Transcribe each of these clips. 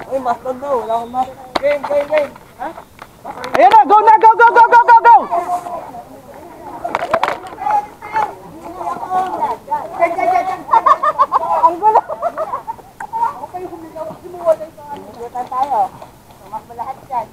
Uy, mas daw. Wala akong mas. Game, game, game. Ha? Ayan na, go na, go, go, go, go, go, go! Ang gulo. Okay, humuwala tayo. Humuwala tayo. Tumakbo lahat dyan.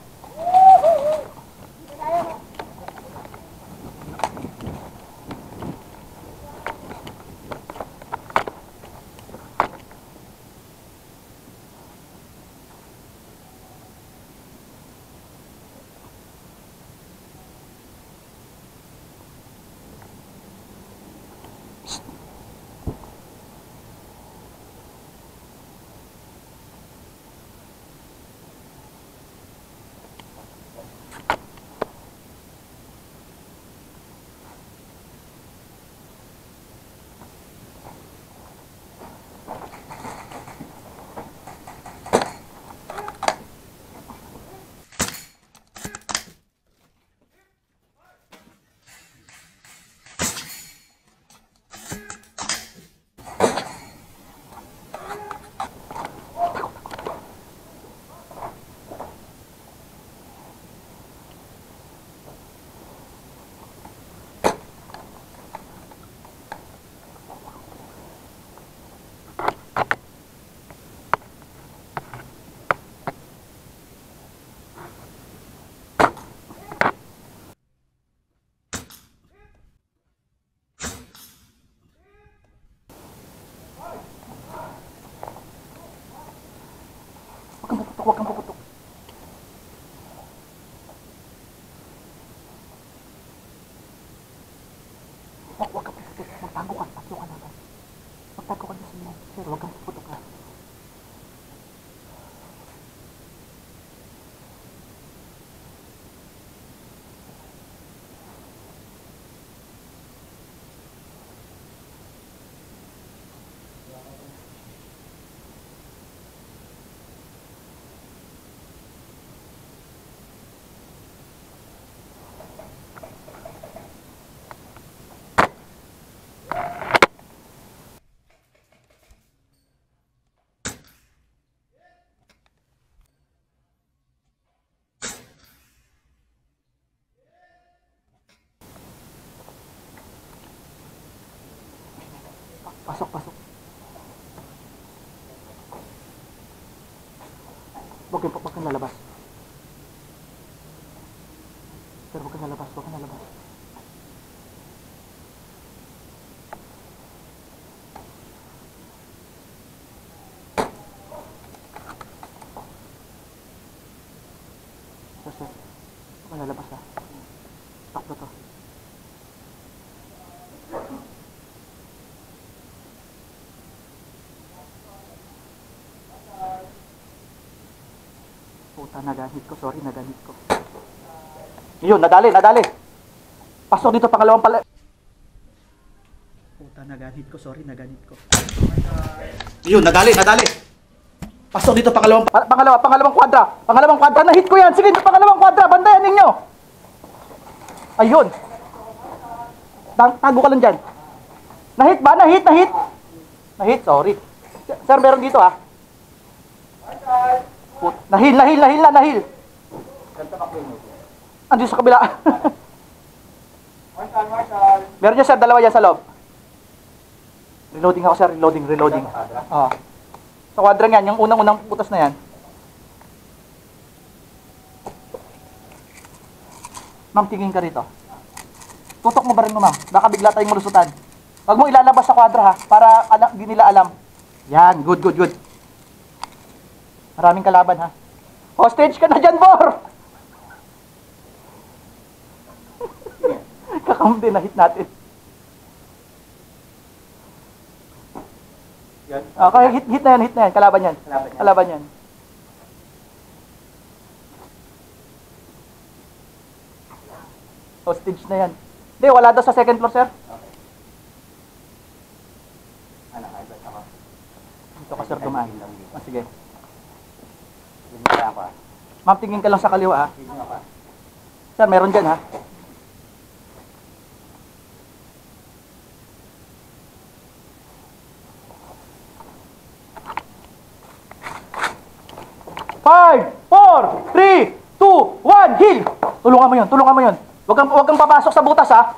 Huwag kang puputok. Huwag kang puputok. Magtago ka. Tatlo ka naman. Magtago ka na sa inyo. Sir, huwag kang puputok ha. Pasok, pasok. Huwag kang lalabas. Sir, huwag kang lalabas. Huwag kang lalabas. Sir, sir. Huwag kang lalabas ha. Takbo to. Puta, naganit ko. Sorry, naganit ko. Yun, nadali. Pasok dito, pangalawang pala. Puta, naganit ko. Sorry, naganit ko. Yun, nadali. Pasok dito, pangalawang kwadra. Pangalawang kwadra, na-hit ko yan. Sige, pangalawang kwadra, bandayan ninyo. Ayun. Tago ka lang dyan. Na-hit ba? Na-hit, sorry. Sir, meron dito ha. Nahil. Andiyo sa kabila. Meron dyan sir, dalawa dyan sa loob. Reloading ako sir, reloading. Oo. Sa kwadrang yan, yung unang putas na yan. Ma'am, tingin ka rito. Tutok mo ba rin mo ma'am? Baka bigla tayong malusutan. Huwag mo ilalabas sa kwadra ha, para di nila alam. Yan, good. Maraming kalaban ha. Hostage ka na dyan, Bor! Kakampi na hit natin. Okay, hit na yan. Kalaban yan. Hostage na yan. Hindi, wala daw sa second floor, sir. Dito ka, sir, dumaan. Sige. Ma'am, tingin ka lang sa kaliwa, ha? Sir, meron dyan, ha? 5, 4, 3, 2, 1, heal! Tulungan mo yun, tulungan mo yun. Huwag kang papasok sa butas, ha?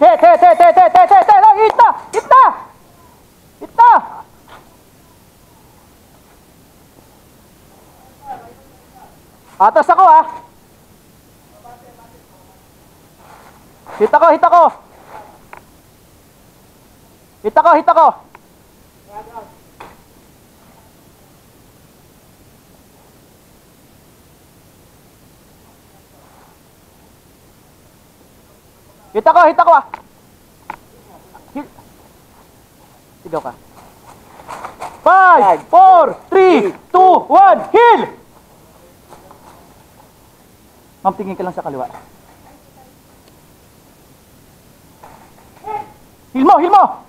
Hit! Hit na! Hit na! Hit na! Atras ako, ha? Hit ako! Hit ako! Hit ako, ah! Hit. Sigaw ka. 5, 4, 3, 2, 1, heal! Ma'am, tingin ka lang sa kaliwa. Heal mo! Heal mo!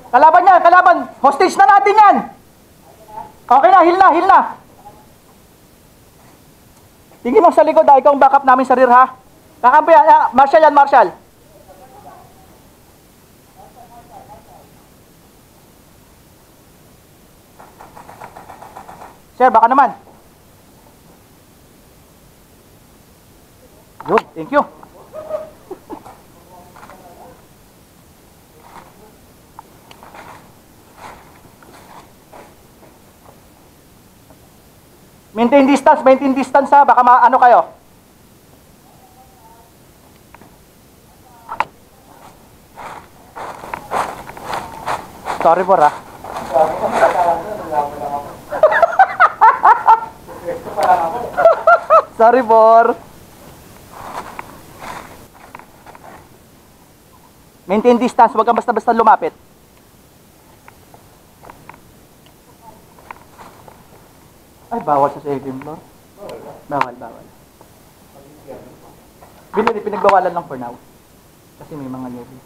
Kalaban yan, kalaban. Hostage na natin yan. Okay na, heal na, heal na. Tingin mo sa likod, ikaw ang backup namin sa rear, ha? Kakampi yan, Marshall yan, Marshall. Sir, baka naman. Good, thank you. Maintain distance, ha, baka ano kayo. Sorry for, ha. Sorry for. Maintain distance, huwag kang basta-basta lumapit. Ay, bawal sa second floor. Bawal. Pinagbawalan lang for now. Kasi may mga newbie.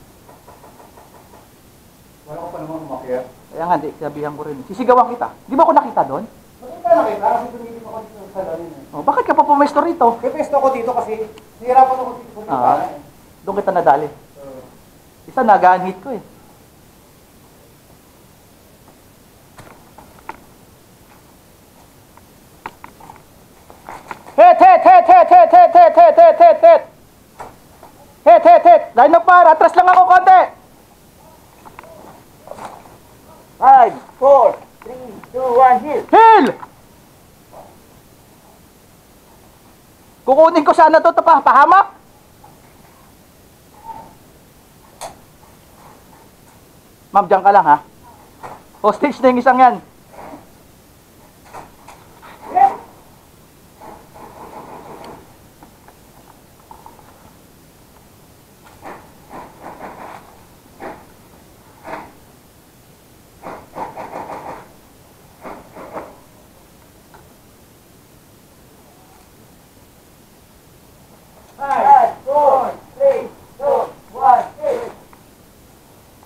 Wala ko pa naman umakyat. Kaya nga, sabihan ko rin. Sisigawan kita. Di ba ako nakita doon? Bakit ka nakita? Kasi tumigil ako dito sa lalim eh. Oh, bakit ka pa pumesto rito? May pesto ko dito kasi nahirapan ako dito sa bintana eh. Doon kita nadali. Isa nagaan-hit ko eh. Hit! Line of fire! Atras lang ako konti! 5, 4, 3, 2, 1, heal! Heal! Kukunin ko sana to pahamak. Ma'am, dyan ka lang, ha? Hostage na yung isang yan.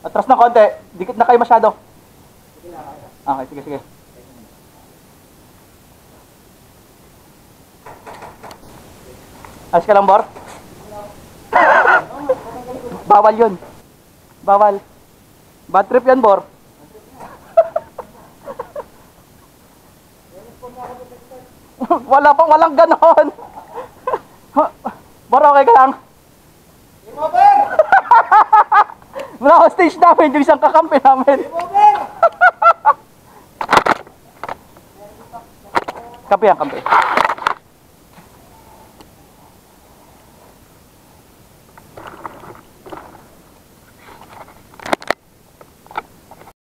Atras na konti. Dikit na kayo masyado. Okay, sige. Ayos ka lang, Bor? Bawal yun. Bawal. Bad trip yan, Bor. Walang ganon. Bor, okay ka lang? Wala hostage namin, yung isang kakampi namin. Kampi yan, kampi.